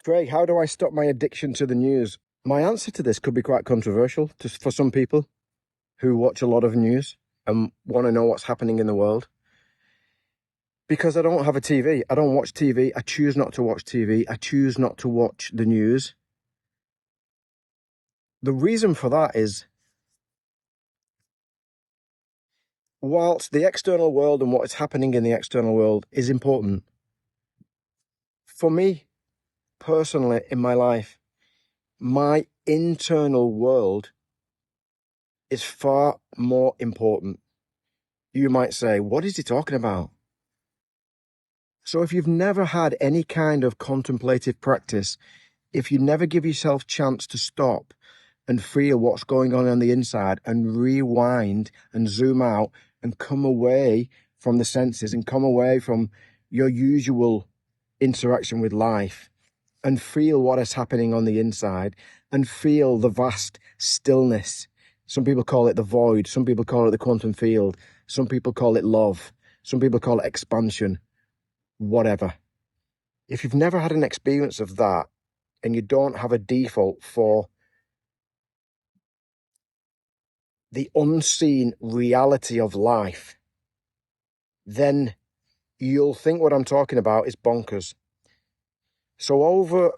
Craig, how do I stop my addiction to the news? My answer to this could be quite controversial for some people who watch a lot of news and want to know what's happening in the world. Because I don't have a TV. I don't watch TV. I choose not to watch TV. I choose not to watch the news. The reason for that is, whilst the external world and what is happening in the external world is important, for me personally in my life, my internal world is far more important. You might say, what is he talking about? So if you've never had any kind of contemplative practice, if you never give yourself chance to stop and feel what's going on the inside and rewind and zoom out and come away from the senses and come away from your usual interaction with life and feel what is happening on the inside and feel the vast stillness. Some people call it the void. Some people call it the quantum field. Some people call it love. Some people call it expansion. Whatever. If you've never had an experience of that and you don't have a default for the unseen reality of life, then you'll think what I'm talking about is bonkers. So over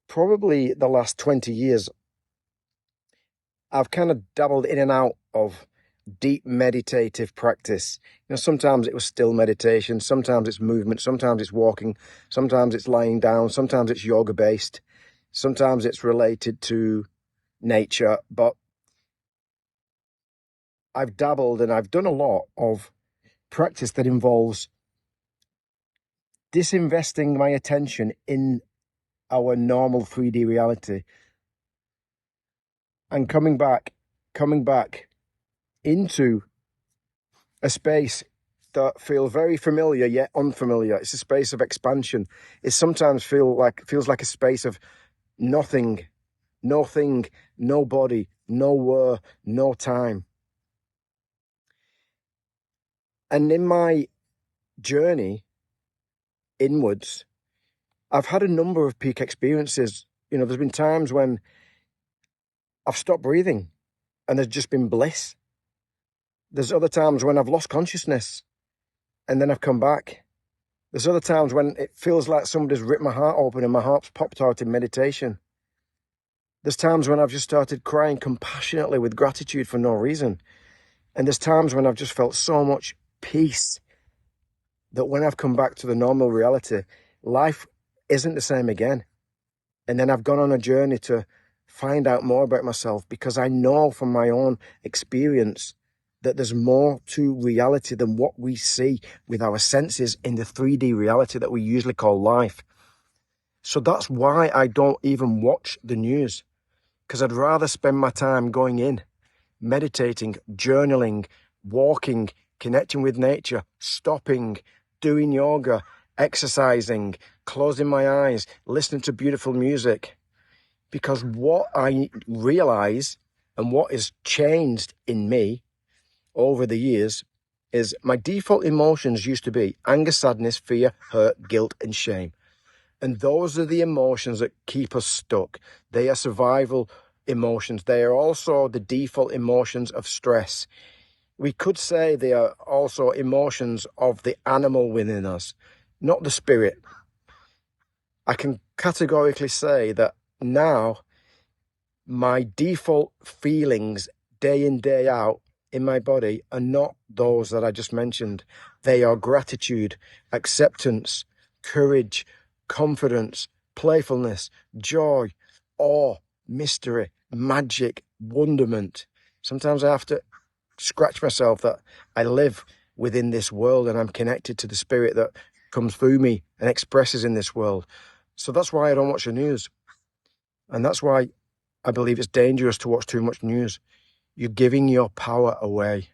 probably the last 20 years, I've kind of dabbled in and out of deep meditative practice. Sometimes it was still meditation, sometimes it's movement, sometimes it's walking, sometimes it's lying down, sometimes it's yoga based, sometimes it's related to nature. But I've dabbled and I've done a lot of practice that involves disinvesting my attention in our normal 3D reality and coming back into a space that feels very familiar yet unfamiliar. It's a space of expansion. It sometimes feels like a space of nothing, no thing, nobody, nowhere, no time. And in my journey inwards, I've had a number of peak experiences. There's been times when I've stopped breathing and there's just been bliss. There's other times when I've lost consciousness and then I've come back. There's other times when it feels like somebody's ripped my heart open and my heart's popped out in meditation. There's times when I've just started crying compassionately with gratitude for no reason. And there's times when I've just felt so much peace that when I've come back to the normal reality, life isn't the same again. And then I've gone on a journey to find out more about myself, because I know from my own experience that there's more to reality than what we see with our senses in the 3D reality that we usually call life. So that's why I don't even watch the news, because I'd rather spend my time going in, meditating, journaling, walking, connecting with nature, stopping, doing yoga, exercising, closing my eyes, listening to beautiful music. Because what I realize and what has changed in me over the years is my default emotions used to be anger, sadness, fear, hurt, guilt, and shame. And those are the emotions that keep us stuck. They are survival emotions. They are also the default emotions of stress. We could say they are also emotions of the animal within us, not the spirit. I can categorically say that now my default feelings day in, day out in my body are not those that I just mentioned. They are gratitude, acceptance, courage, confidence, playfulness, joy, awe, mystery, magic, wonderment. Sometimes I have to scratch myself that I live within this world and I'm connected to the spirit that comes through me and expresses in this world. So that's why I don't watch the news. And that's why I believe it's dangerous to watch too much news. You're giving your power away.